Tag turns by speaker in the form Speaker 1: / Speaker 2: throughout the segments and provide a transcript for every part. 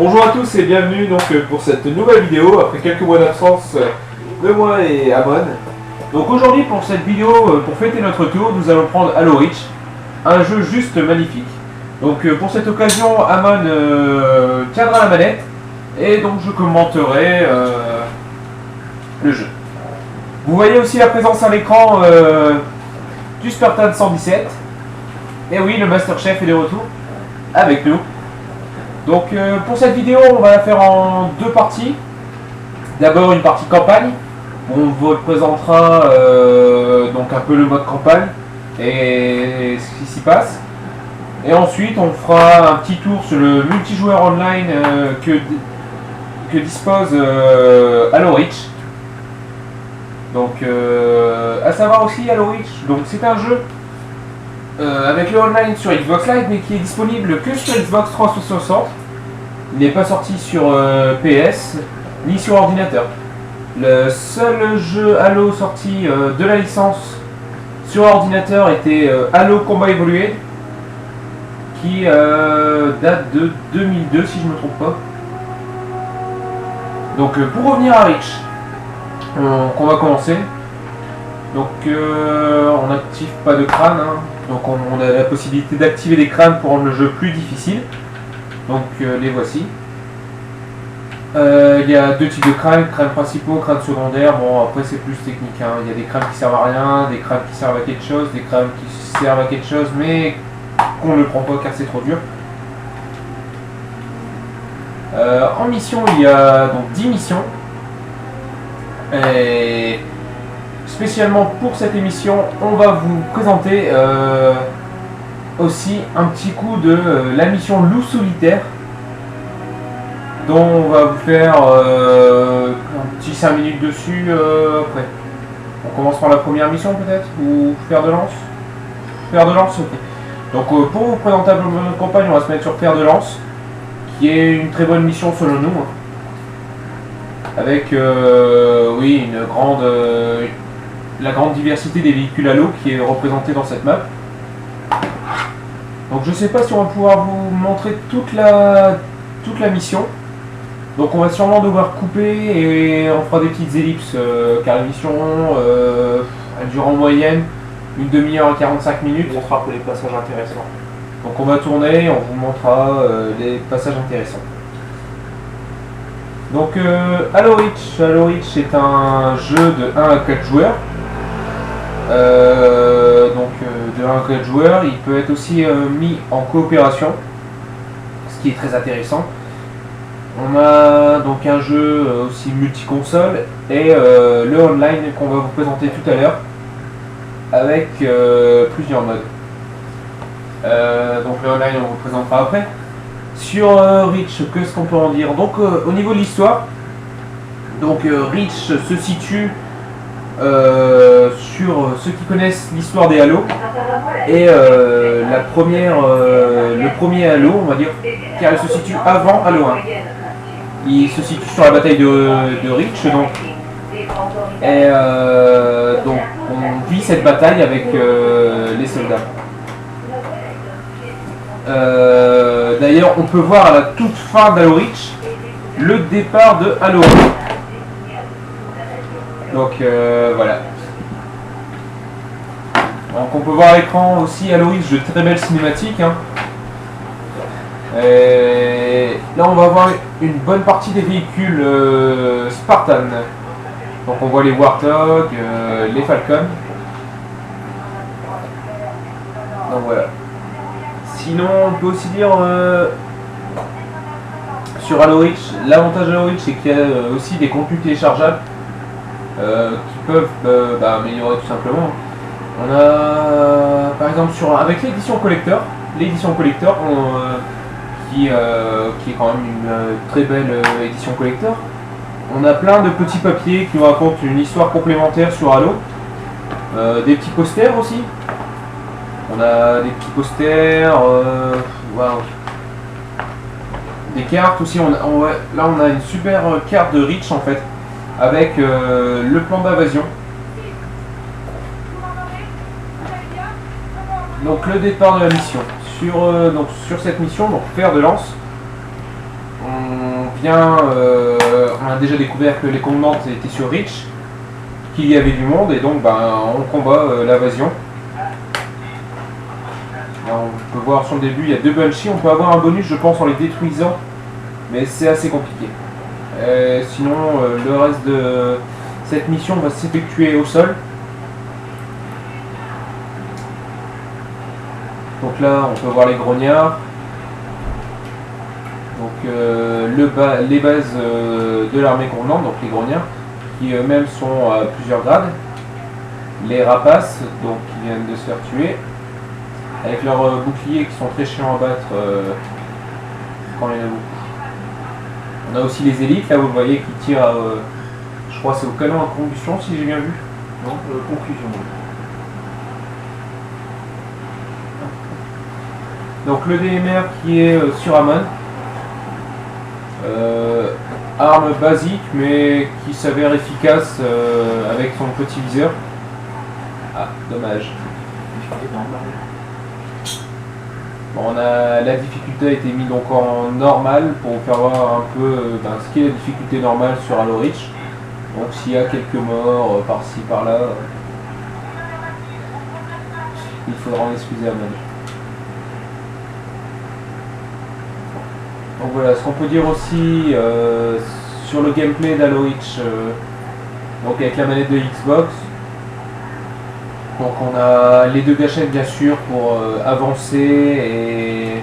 Speaker 1: Bonjour à tous et bienvenue donc pour cette nouvelle vidéo après quelques mois d'absence de moi et Amon. Donc aujourd'hui pour cette vidéo, pour fêter notre tour, nous allons prendre Halo Reach, un jeu juste magnifique. Donc pour cette occasion, Amon tiendra la manette et donc je commenterai le jeu. Vous voyez aussi la présence à l'écran du Spartan 117. Et oui, le Master Chef est de retour avec nous. Donc pour cette vidéo, on va la faire en deux parties. D'abord une partie campagne, où on vous présentera donc un peu le mode campagne et ce qui s'y passe. Et ensuite on fera un petit tour sur le multijoueur online que dispose Halo Reach. Donc à savoir aussi Halo Reach, donc c'est un jeu avec le online sur Xbox Live, mais qui est disponible que sur Xbox 360. Il n'est pas sorti sur PS ni sur ordinateur. Le seul jeu Halo sorti de la licence sur ordinateur était Halo Combat Evolued, qui date de 2002 si je ne me trompe pas. Donc pour revenir à Reach, on va commencer. Donc on n'active pas de crâne, hein. Donc on a la possibilité d'activer des crânes pour rendre le jeu plus difficile. Donc les voici. Il y a deux types de crânes principaux, crânes secondaires. Bon, après c'est plus technique, hein. Il y a des crânes qui servent à rien, des crânes qui servent à quelque chose, des crânes qui servent à quelque chose mais qu'on ne prend pas car c'est trop dur. En mission, il y a donc 10 missions. Et spécialement pour cette émission, on va vous présenter aussi un petit coup de la mission Loup Solitaire, dont on va vous faire un petit 5 minutes dessus après. On commence par la première mission peut-être, ou fer de lance. Fer de lance, ok. Donc pour vous présenter un peu notre campagne, on va se mettre sur fer de lance, qui est une très bonne mission selon nous, hein. Avec oui, la grande diversité des véhicules Halo qui est représentée dans cette map. Donc je sais pas si on va pouvoir vous montrer toute la mission. Donc on va sûrement devoir couper et on fera des petites ellipses car la mission elle dure en moyenne une demi-heure à 45 minutes. On fera pour les passages intéressants. Donc on va tourner et on vous montrera les passages intéressants. Donc Halo Reach est un jeu de 1 à 4 joueurs. De 1 à 4 joueurs, il peut être aussi mis en coopération, ce qui est très intéressant. On a donc un jeu aussi multi-console et le online qu'on va vous présenter tout à l'heure avec plusieurs modes. Donc le online on vous présentera après. Sur Reach, qu'est-ce qu'on peut en dire? Donc au niveau de l'histoire, donc Reach se situe sur ceux qui connaissent l'histoire des Halo et le premier Halo, on va dire, car il se situe avant Halo 1. Il se situe sur la bataille de Reach, donc, et donc on vit cette bataille avec les soldats. D'ailleurs, on peut voir à la toute fin d'Halo Reach le départ de Halo 1. Donc voilà. Donc on peut voir à l'écran aussi Halo Reach de très belles cinématiques, hein. Et là on va voir une bonne partie des véhicules Spartan. Donc on voit les Warthog, les Falcon. Donc voilà. Sinon on peut aussi dire sur Halo Reach, l'avantage d'Halo Reach c'est qu'il y a aussi des contenus téléchargeables qui peuvent améliorer tout simplement. On a par exemple avec l'édition collector qui est quand même une très belle édition collector. On a plein de petits papiers qui nous racontent une histoire complémentaire sur Halo. Des petits posters aussi. On a des petits posters, wow. Des cartes aussi. Là on a une super carte de Reach en fait, avec le plan d'invasion. Donc le départ de la mission. Sur cette mission, donc fer de lance, on bien, on a déjà découvert que les Covenants étaient sur Reach, qu'il y avait du monde, et donc ben, on combat l'invasion. On peut voir sur le début, il y a 2 Banshees, on peut avoir un bonus je pense en les détruisant, mais c'est assez compliqué. Sinon le reste de cette mission va s'effectuer au sol. Donc là on peut voir les grognards. Donc les bases de l'armée convenante, donc les grognards, qui eux-mêmes sont à plusieurs grades. Les rapaces, donc qui viennent de se faire tuer, avec leurs boucliers qui sont très chiants à battre quand il y en a beaucoup. On a aussi les élites, là vous voyez, qui tirent, je crois c'est au canon à combustion si j'ai bien vu.
Speaker 2: Non, conclusion.
Speaker 1: Donc le DMR qui est sur Amon. Arme basique mais qui s'avère efficace avec son petit viseur. Ah, dommage. Bon, la difficulté a été mise donc en normal pour vous faire voir un peu ce qu'est la difficulté normale sur Halo Reach. Donc s'il y a quelques morts par-ci par-là, il faudra en excuser Amon. Donc voilà, ce qu'on peut dire aussi sur le gameplay d'Halo Reach, donc avec la manette de Xbox. Donc on a les 2 gâchettes bien sûr pour avancer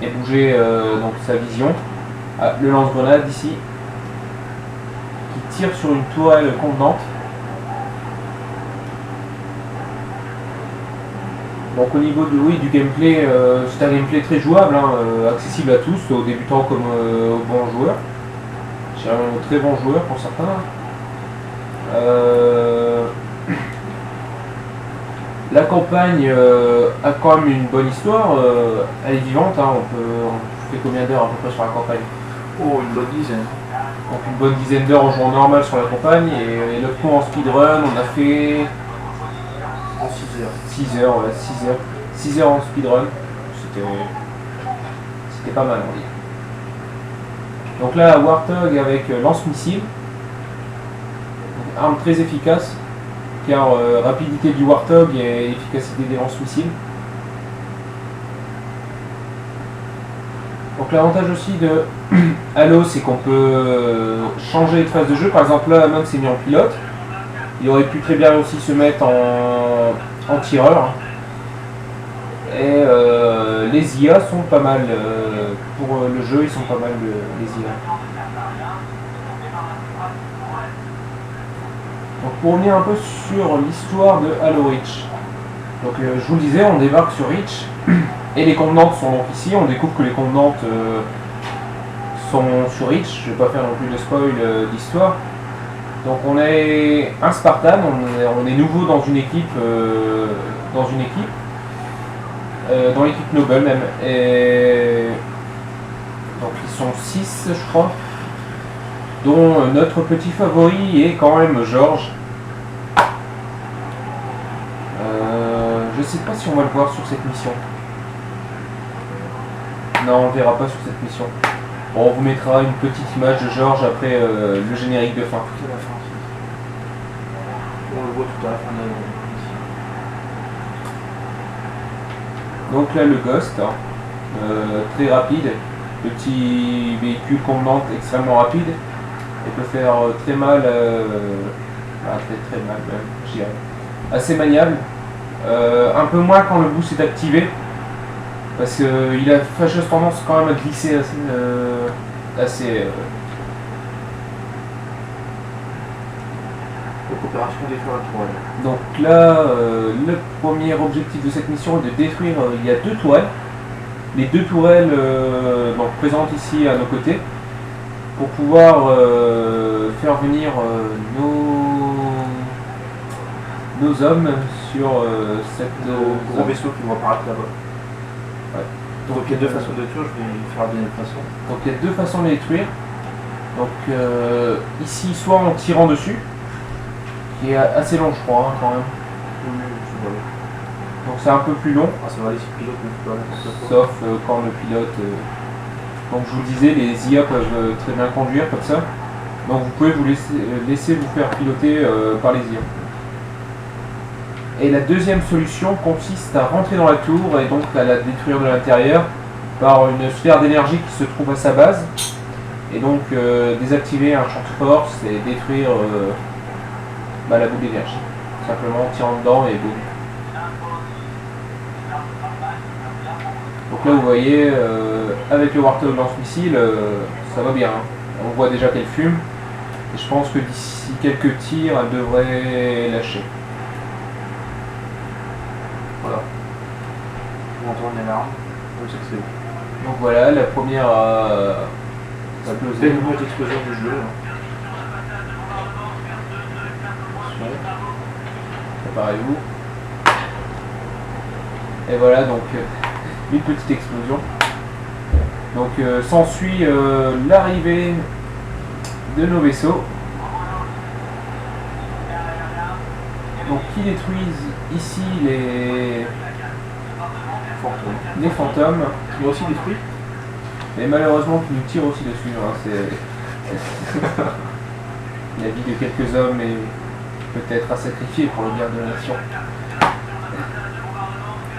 Speaker 1: et bouger donc sa vision. Ah, le lance-grenade ici qui tire sur une tourelle convenante. Donc au niveau du gameplay, c'est un gameplay très jouable, hein, accessible à tous, aux débutants comme aux bons joueurs. Je dirais même aux très bons joueurs pour certains. La campagne a quand même une bonne histoire, elle est vivante, hein, on fait combien d'heures à peu près sur la campagne?
Speaker 2: Oh, une bonne dizaine.
Speaker 1: Donc une bonne dizaine d'heures en jouant normal sur la campagne, et le coup en speedrun, on a fait...
Speaker 2: En 6 heures.
Speaker 1: 6 heures, ouais, 6 heures. 6 heures en speedrun, c'était pas mal, on dit. Donc là, Warthog avec lance-missile, arme très efficace, car rapidité du Warthog et efficacité des lance-missiles. Donc l'avantage aussi de Halo, c'est qu'on peut changer de phase de jeu. Par exemple là, Amon s'est mis en pilote. Il aurait pu très bien aussi se mettre en tireur. Et les IA sont pas mal. Pour le jeu, ils sont pas mal les IA. Donc pour revenir un peu sur l'histoire de Halo Reach. Donc je vous le disais, on débarque sur Reach. Et les convenantes sont donc ici. On découvre que les convenantes sont sur Reach. Je ne vais pas faire non plus de spoil d'histoire. Donc on est un Spartan, on est nouveau dans une équipe, dans l'équipe Noble même. Et donc ils sont 6 je crois, dont notre petit favori est quand même George. Je sais pas si on va le voir sur cette mission. Non, on ne verra pas sur cette mission. Bon, on vous mettra une petite image de George après le générique de fin.
Speaker 2: Tout à la fin. On le voit tout à la fin de la mission.
Speaker 1: Donc là le Ghost, hein, très rapide, petit véhicule convenant extrêmement rapide, et peut faire très mal, très mal même, je dirais. Assez maniable, un peu moins quand le boost est activé, parce qu'il a fâcheuse tendance quand même à glisser assez
Speaker 2: Donc opération détruire la tourelle.
Speaker 1: Donc là, le premier objectif de cette mission est de détruire, il y a 2 tourelles. Les 2 tourelles donc, présentes ici à nos côtés, pour pouvoir faire venir nos hommes sur cette
Speaker 2: gros vaisseau qui vont apparaître là-bas.
Speaker 1: Ouais.
Speaker 2: Donc il y a 2 façons de détruire, je vais faire bien une façon.
Speaker 1: Donc il y a 2 façons de les détruire. Donc ici, soit en tirant dessus, qui est assez long je crois hein, quand même. Donc c'est un peu plus long.
Speaker 2: Ah, ça va aller sur le pilote, mais pas n'importe quoi.
Speaker 1: Sauf quand le pilote Comme je vous le disais, les IA peuvent très bien conduire comme ça. Donc vous pouvez vous laisser vous faire piloter par les IA. Et la deuxième solution consiste à rentrer dans la tour et donc à la détruire de l'intérieur par une sphère d'énergie qui se trouve à sa base. Et donc désactiver un champ de force et détruire la boule d'énergie. Simplement en tirant dedans et boum. Donc là vous voyez, avec le Warthog lance-missile, ça va bien. On voit déjà qu'elle fume. Et je pense que d'ici quelques tirs, elle devrait lâcher. Voilà.
Speaker 2: On entend une alarme. On sait que c'est bon.
Speaker 1: Donc voilà, la première a explosé.
Speaker 2: Belle image d'explosion du jeu.
Speaker 1: Préparez-vous. Et voilà donc une petite explosion. Donc s'ensuit l'arrivée de nos vaisseaux. Donc qui détruisent ici les fantômes.
Speaker 2: Qui vont aussi détruire.
Speaker 1: Mais malheureusement qui nous tirent aussi dessus. Hein, c'est la vie de quelques hommes est peut-être à sacrifier pour le bien de la nation.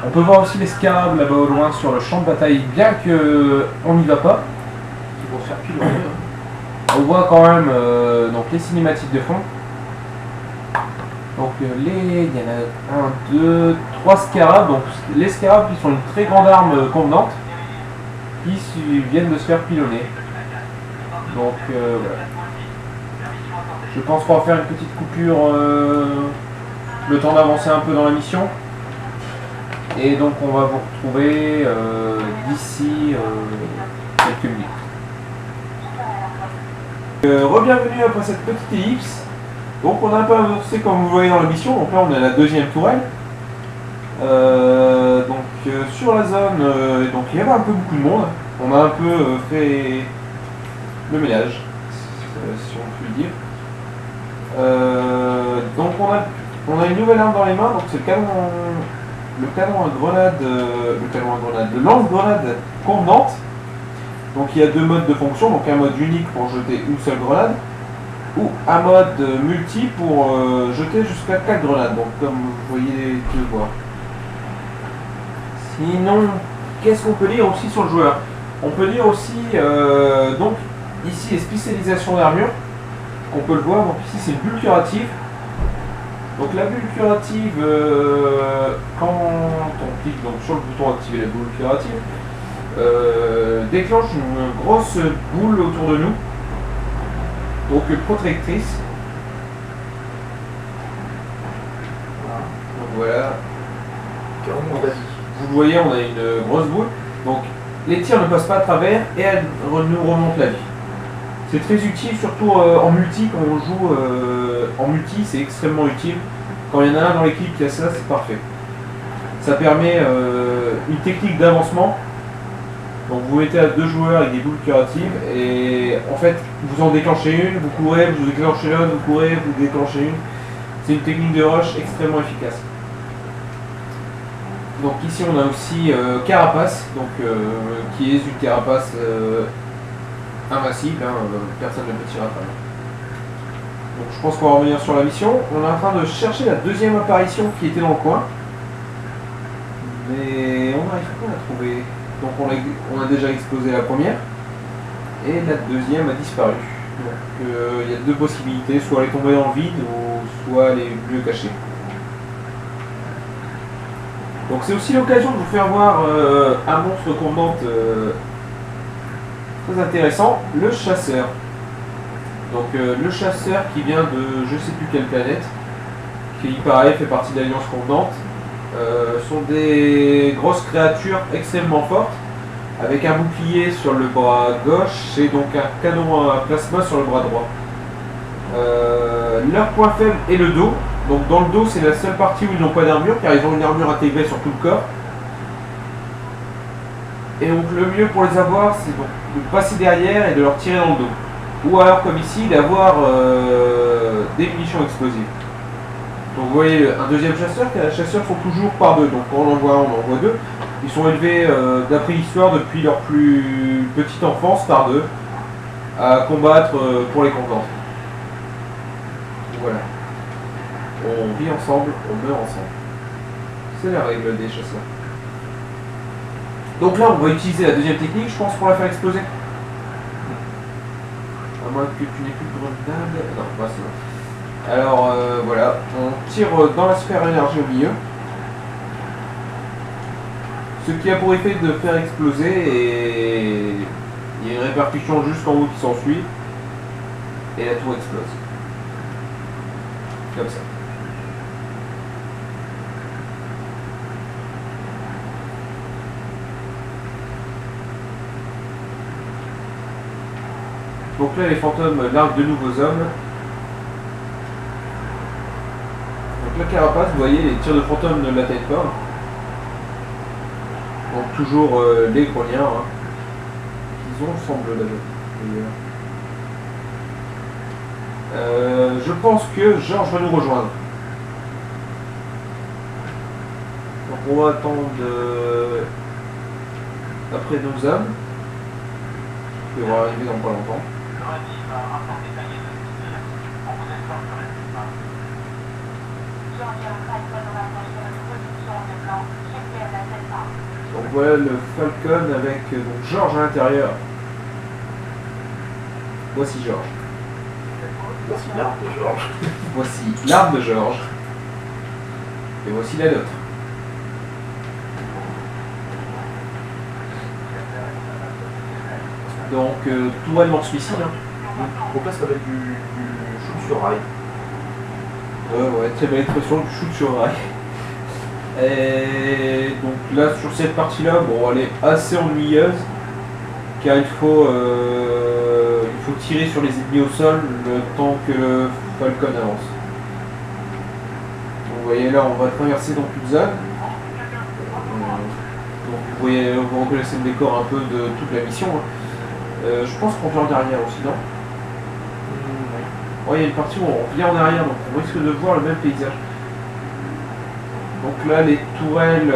Speaker 1: On peut voir aussi les scarabs là-bas au loin sur le champ de bataille, bien qu'on n'y va pas.
Speaker 2: Qui vont se faire pile au mur.
Speaker 1: On voit quand même donc les cinématiques de fond. Donc il y en a 1, 2, 3 scarabs. Donc les scarabs qui sont une très grande arme convenante qui viennent de se faire pilonner. Donc voilà. Je pense qu'on va faire une petite coupure le temps d'avancer un peu dans la mission. Et donc on va vous retrouver d'ici quelques minutes. Re-bienvenue après cette petite ellipse. Donc on a un peu avancé comme vous voyez dans la mission. Donc là on est à la deuxième tourelle. Sur la zone, donc il y avait un peu beaucoup de monde. On a un peu fait le ménage, si on peut le dire. Donc on a une nouvelle arme dans les mains. Donc c'est le canon à grenade, le lance-grenade convenante. Donc il y a deux modes de fonction, donc un mode unique pour jeter une seule grenade, ou un mode multi pour jeter jusqu'à 4 grenades, donc comme vous voyez le voir. Sinon, qu'est-ce qu'on peut dire aussi sur le joueur? On peut dire aussi, donc ici les spécialisations d'armure, on peut le voir, donc ici c'est une bulle curative. Donc la bulle curative, quand on clique donc, sur le bouton activer la bulle curative, déclenche une grosse boule autour de nous, donc protectrice. Donc voilà. Vous le voyez, on a une grosse boule. Donc les tirs ne passent pas à travers et elle nous remonte la vie. C'est très utile, surtout en multi, quand on joue en multi, c'est extrêmement utile. Quand il y en a un dans l'équipe qui a ça, c'est parfait. Ça permet une technique d'avancement. Donc vous mettez à 2 joueurs avec des boules curatives et en fait vous en déclenchez une, vous courez, vous déclenchez l'autre, vous courez, vous déclenchez une. C'est une technique de rush extrêmement efficace. Donc ici on a aussi Carapace, donc, qui est une carapace invincible, hein, personne ne peut tirer à travers. Donc je pense qu'on va revenir sur la mission. On est en train de chercher la deuxième apparition qui était dans le coin. Mais on n'arrive pas à la trouver. Donc on a déjà explosé la première. Et la deuxième a disparu. Donc il y a deux possibilités, soit elle est tombée dans le vide ou soit elle est mieux cachée. Donc c'est aussi l'occasion de vous faire voir un monstre convenante très intéressant, le chasseur. Donc le chasseur qui vient de je sais plus quelle planète, qui pareil fait partie de l'Alliance convenante, sont des grosses créatures extrêmement fortes, avec un bouclier sur le bras gauche et donc un canon à plasma sur le bras droit. Leur point faible est le dos. Donc dans le dos c'est la seule partie où ils n'ont pas d'armure car ils ont une armure intégrée sur tout le corps. Et donc le mieux pour les avoir c'est donc de passer derrière et de leur tirer dans le dos. Ou alors comme ici d'avoir des munitions explosives. Donc vous voyez un deuxième chasseur, car les chasseurs sont toujours par deux. Donc quand on en voit un, on en voit deux. Ils sont élevés, d'après l'histoire, depuis leur plus petite enfance par deux, à combattre pour les contents. Voilà. On vit ensemble, on meurt ensemble. C'est la règle des chasseurs. Donc là, on va utiliser la deuxième technique, je pense, pour la faire exploser. À moins que tu n'aies plus de grenade. Non, bah c'est bon. Alors, voilà. On tire dans la sphère énergie au milieu. Ce qui a pour effet de faire exploser et il y a une répercussion juste en haut qui s'ensuit. Et la tour explose. Comme ça. Donc là, les fantômes larguent de nouveaux hommes. Donc la carapace, vous voyez, les tirs de fantômes ne l'atteignent pas. Donc toujours les grognards. Hein. Ils ont semble d'ailleurs. Je pense que Georges va nous rejoindre. Donc on va attendre après nos hommes. Qui vont arriver dans pas longtemps. Donc voilà le Falcon avec donc Georges à l'intérieur. Voici Georges.
Speaker 2: Voici l'arme de Georges.
Speaker 1: Voici l'arme de Georges. Et voici la nôtre. Donc tourelle lance-missile. Hein.
Speaker 2: Donc là, ça va être du shoot sur rail.
Speaker 1: Ouais, très belle expression, du shoot sur rail. Et donc là, sur cette partie-là, bon, elle est assez ennuyeuse, car il faut tirer sur les ennemis au sol le temps que le Falcon avance. Donc, vous voyez là, on va traverser donc une zone. Donc vous reconnaissez le décor un peu de toute la mission. Hein. Je pense qu'on vient en arrière aussi, non? Ouais, il y a une partie où on vient en arrière, donc on risque de voir le même paysage. Donc là, les tourelles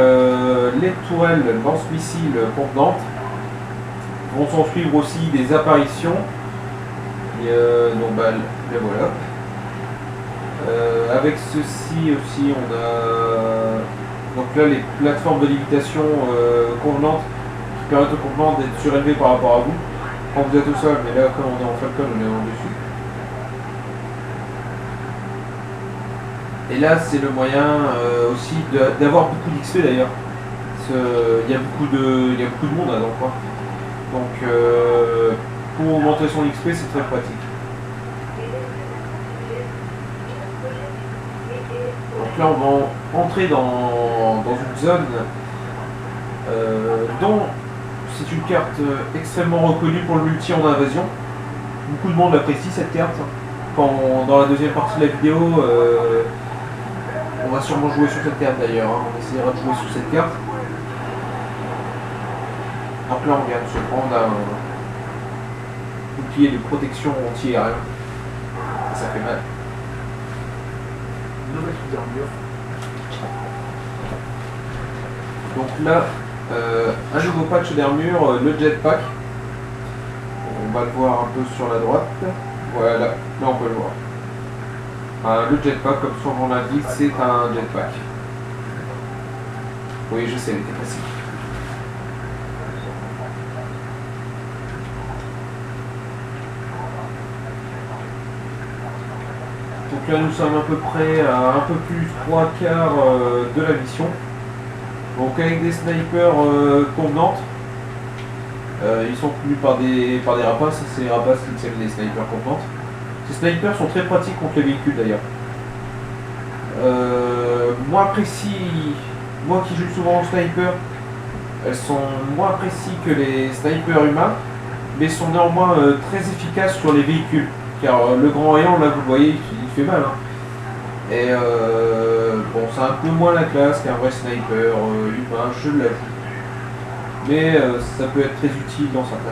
Speaker 1: lance-missiles contenantes vont s'en suivre aussi des apparitions. Et, donc bah, les voilà. Avec ceci aussi, on a donc là les plateformes de lévitation convenantes qui permettent aux contenants d'être surélevés par rapport à vous quand vous êtes au sol, mais là comme on est en Falcon, on est en dessus. Et là, c'est le moyen aussi d'avoir beaucoup d'XP d'ailleurs. Il y a beaucoup de monde là-dedans, quoi. Donc, pour augmenter son XP, c'est très pratique. Donc là, on va entrer dans une zone dont c'est une carte extrêmement reconnue pour le multi en invasion. Beaucoup de monde apprécie cette carte. Dans la deuxième partie de la vidéo, on va sûrement jouer sur cette carte d'ailleurs, hein. On essaiera de jouer sur cette carte. Donc là on vient de se prendre un bouclier de protection anti-aérien. Ça fait mal.
Speaker 2: Nouvelle sous d'armure.
Speaker 1: Donc là, un nouveau patch d'armure, le jetpack. On va le voir un peu sur la droite. Voilà, là on peut le voir. Le jetpack, comme son nom l'indique, c'est un jetpack. Oui, je sais, il était facile. Donc là, nous sommes à peu près à un peu plus 3/4 de la mission. Donc avec des snipers convenantes. Ils sont tenus par des rapaces, c'est les rapaces qui tiennent les snipers convenantes. Ces snipers sont très pratiques contre les véhicules d'ailleurs. Moi qui joue souvent en sniper, elles sont moins précises que les snipers humains, mais sont néanmoins très efficaces sur les véhicules. Car le grand rayon, là vous le voyez, il fait mal. Hein. Et bon, c'est un peu moins la classe qu'un vrai sniper humain, je l'avoue. Mais ça peut être très utile dans certains cas.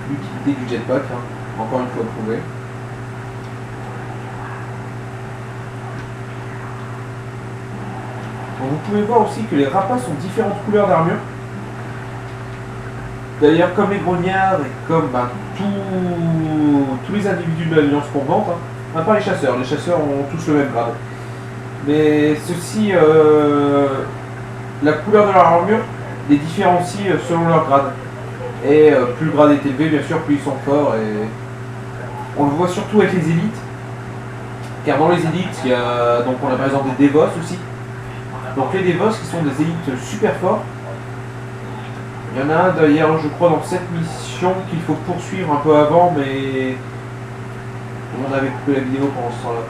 Speaker 1: L'utilité du jetpack, hein, encore une fois prouvée. Donc, vous pouvez voir aussi que les rapaces ont différentes couleurs d'armure. D'ailleurs, comme les grognards et comme tous les individus de l'Alliance convente, à part les chasseurs ont tous le même grade. Mais ceux-ci, la couleur de leur armure les différencie selon leur grade. Et plus le grade est élevé, bien sûr, plus ils sont forts. Et on le voit surtout avec les élites. Car dans les élites, il y a, donc on a par exemple des dévos aussi. Donc les dévos qui sont des élites super forts. Il y en a un d'ailleurs, je crois, dans cette mission qu'il faut poursuivre un peu avant, mais on avait coupé la vidéo pendant ce temps-là.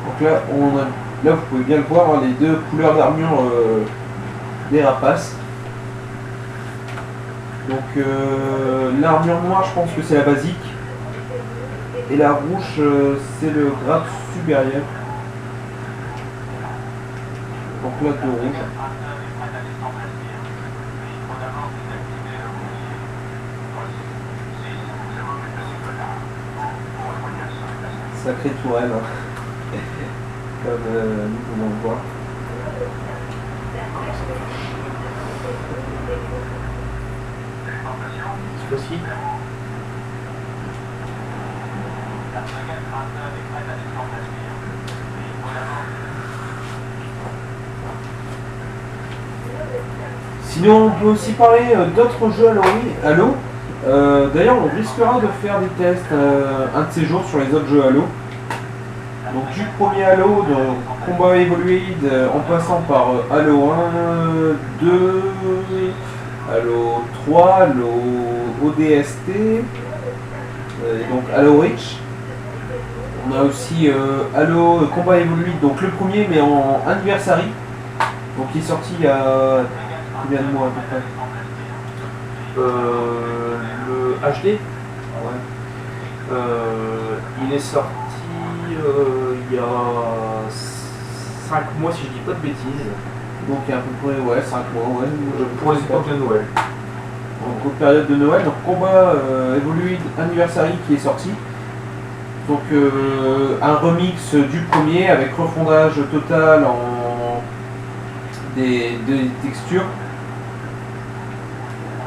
Speaker 1: Donc là, là, vous pouvez bien le voir, hein, les deux couleurs d'armure des rapaces. Donc l'armure noire, je pense que c'est la basique. Et la rouge, c'est le grade supérieur. Donc là, deux rouges. Sacrée tourelle, hein. Comme nous pouvons le voir.
Speaker 2: Cette fois-ci.
Speaker 1: Sinon, on peut aussi parler d'autres jeux Halo. D'ailleurs, on risquera de faire des tests un de ces jours sur les autres jeux Halo. Donc du premier Halo, donc Combat Evolued, en passant par Halo 1, 2, Halo 3, Halo ODST, et donc Halo Reach. On a aussi Halo Combat Evolued, donc le premier mais en Anniversary, donc il est sorti il y a combien de mois à peu près?
Speaker 2: Le HD,
Speaker 1: Ouais.
Speaker 2: il est sorti il y a 5 mois si je dis pas de bêtises.
Speaker 1: Donc à peu près ouais, 5 mois, ouais.
Speaker 2: Pour les époques de Noël.
Speaker 1: Donc aux périodes de Noël, donc Combat Evolued Anniversary qui est sorti. Donc un remix du premier avec refondage total en des textures.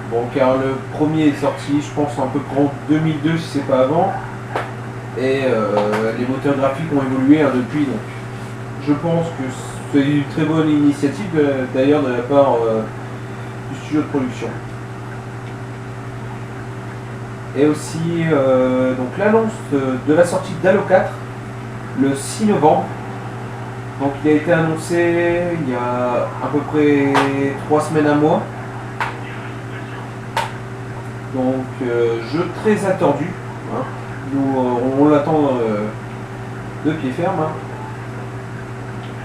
Speaker 1: Bon, car le premier est sorti, je pense, un peu en 2002 si c'est pas avant. Et les moteurs graphiques ont évolué depuis. Donc, je pense que c'est une très bonne initiative d'ailleurs de la part du studio de production. Et aussi donc l'annonce de la sortie d'Halo 4 le 6 novembre. Donc il a été annoncé il y a à peu près 3 semaines à mois. Donc jeu très attendu. Hein. Nous on l'attend de pied ferme. Hein.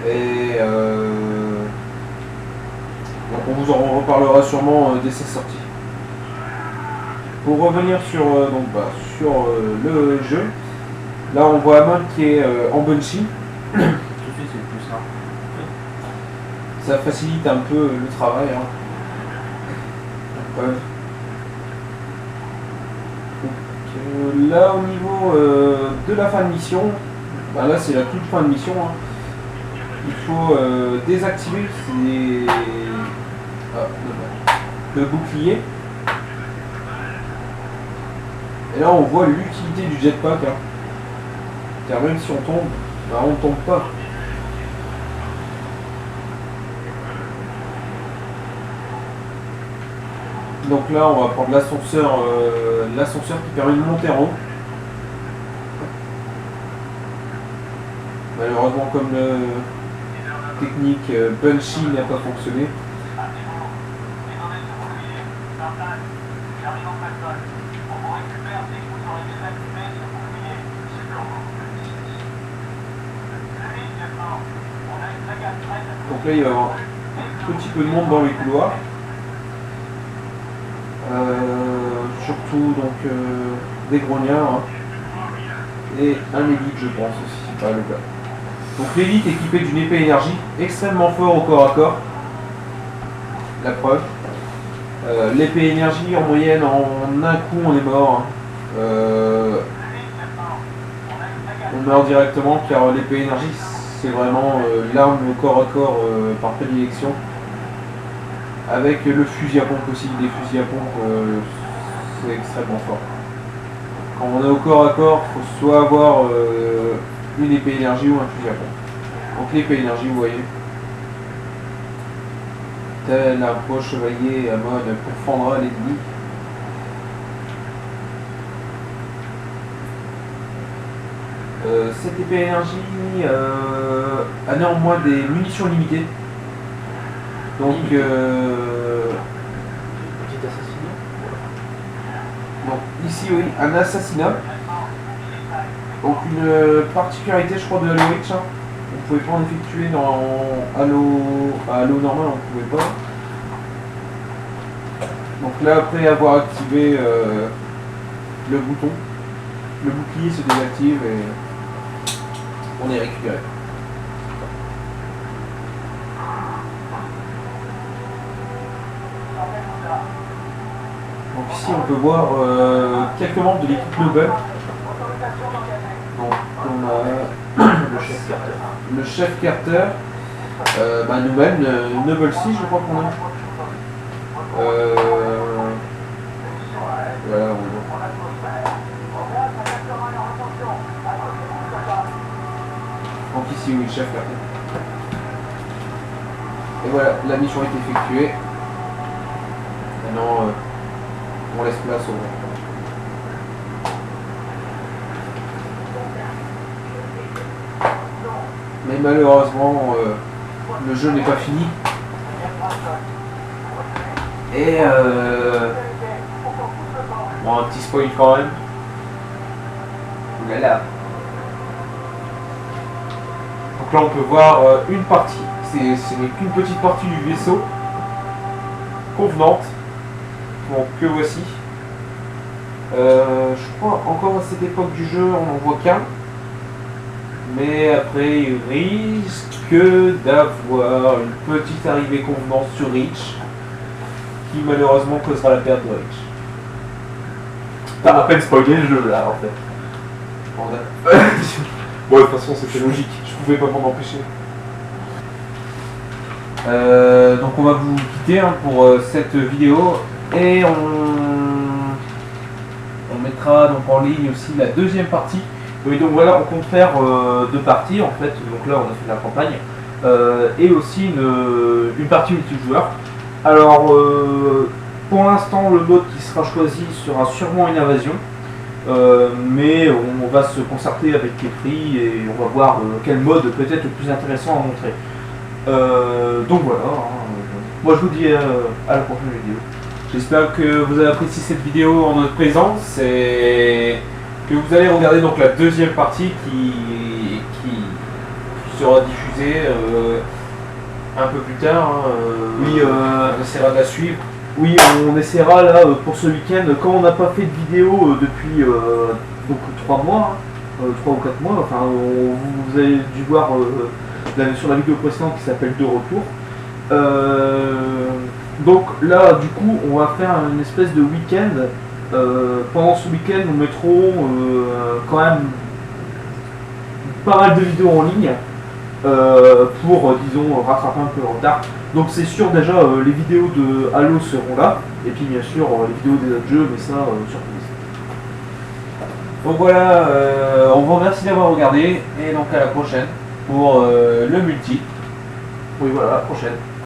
Speaker 1: Et donc on vous en reparlera sûrement dès sa sortie. Pour revenir sur, le jeu, là on voit Amon qui est en Banshee.
Speaker 2: Tout de suite c'est plus simple.
Speaker 1: Ça facilite un peu le travail. Hein. Donc, là au niveau de la fin de mission, ben là c'est la toute fin de mission. Hein. Il faut désactiver le bouclier. Et là on voit l'utilité du jetpack. Hein. Car même si on tombe, ben, on ne tombe pas. Donc là on va prendre l'ascenseur qui permet de monter en haut. Malheureusement comme le technique Banshee n'a pas fonctionné. Donc là il va y avoir un petit peu de monde dans les couloirs. Surtout donc des grognards hein. Et un élite je pense aussi. Voilà le gars. Donc l'élite équipé d'une épée énergie, extrêmement fort au corps à corps. La preuve. L'épée énergie en moyenne en un coup on est mort. Hein. On meurt directement car l'épée énergie c'est vraiment l'arme au corps à corps par prédilection. Avec le fusil à pompe aussi, des fusils à pompe c'est extrêmement fort. Quand on est au corps à corps, il faut soit avoir une épée énergie ou un fusil à pompe. Donc l'épée énergie vous voyez. Tel un beau chevalier à mode pourfendra l'ennemi. Cette épée énergie a néanmoins des munitions limitées. Donc,
Speaker 2: Petit assassinat.
Speaker 1: donc ici oui, un assassinat. Donc une particularité je crois de Halo Reach, hein. On ne pouvait pas en effectuer dans Halo normal, on ne pouvait pas. Donc là après avoir activé le bouton, le bouclier se désactive et on est récupéré. Donc ici on peut voir quelques membres de l'équipe Noble. Donc on a le chef Carter, nous-mêmes, Noble 6 je crois qu'on a. Voilà, on voit. Donc ici oui, le chef Carter. Et voilà, la mission est effectuée. Maintenant, on laisse place au... Mais malheureusement, le jeu n'est pas fini. Et bon, un petit spoil quand même. Oulala. Donc là on peut voir une partie. Ce n'est qu'une petite partie du vaisseau convenante. Donc que voici. Je crois encore à cette époque du jeu on n'en voit qu'un. Mais après il risque d'avoir une petite arrivée convenante sur Reach qui malheureusement causera la perte de Reach.
Speaker 3: T'as à peine spoilé le jeu là en fait. Bon de toute façon c'était logique, je pouvais pas m'en empêcher.
Speaker 1: Donc on va vous quitter hein, pour cette vidéo et on mettra donc en ligne aussi la deuxième partie. Et donc voilà, on compte faire deux parties en fait. Donc là on a fait la campagne et aussi une partie multijoueur. Alors pour l'instant le mode qui sera choisi sera sûrement une invasion. Mais on va se concerter avec les prix et on va voir quel mode peut être le plus intéressant à montrer. Donc voilà, moi je vous dis à la prochaine vidéo. J'espère que vous avez apprécié cette vidéo en notre présence et que vous allez regarder donc la deuxième partie qui sera diffusée un peu plus tard. Oui, on essaiera de la suivre. Oui, on essaiera là pour ce week-end, quand on n'a pas fait de vidéo depuis donc 3 mois, 3 ou 4 mois, enfin vous avez dû voir sur la vidéo précédente qui s'appelle De Retour. Donc là du coup on va faire une espèce de week-end. Pendant ce week-end nous mettrons quand même pas mal de vidéos en ligne pour disons rattraper un peu le retard. Donc c'est sûr déjà les vidéos de Halo seront là et puis bien sûr les vidéos des autres jeux mais ça surprise. Donc voilà, on vous remercie d'avoir regardé et donc à la prochaine pour le multi. Oui voilà, à la prochaine.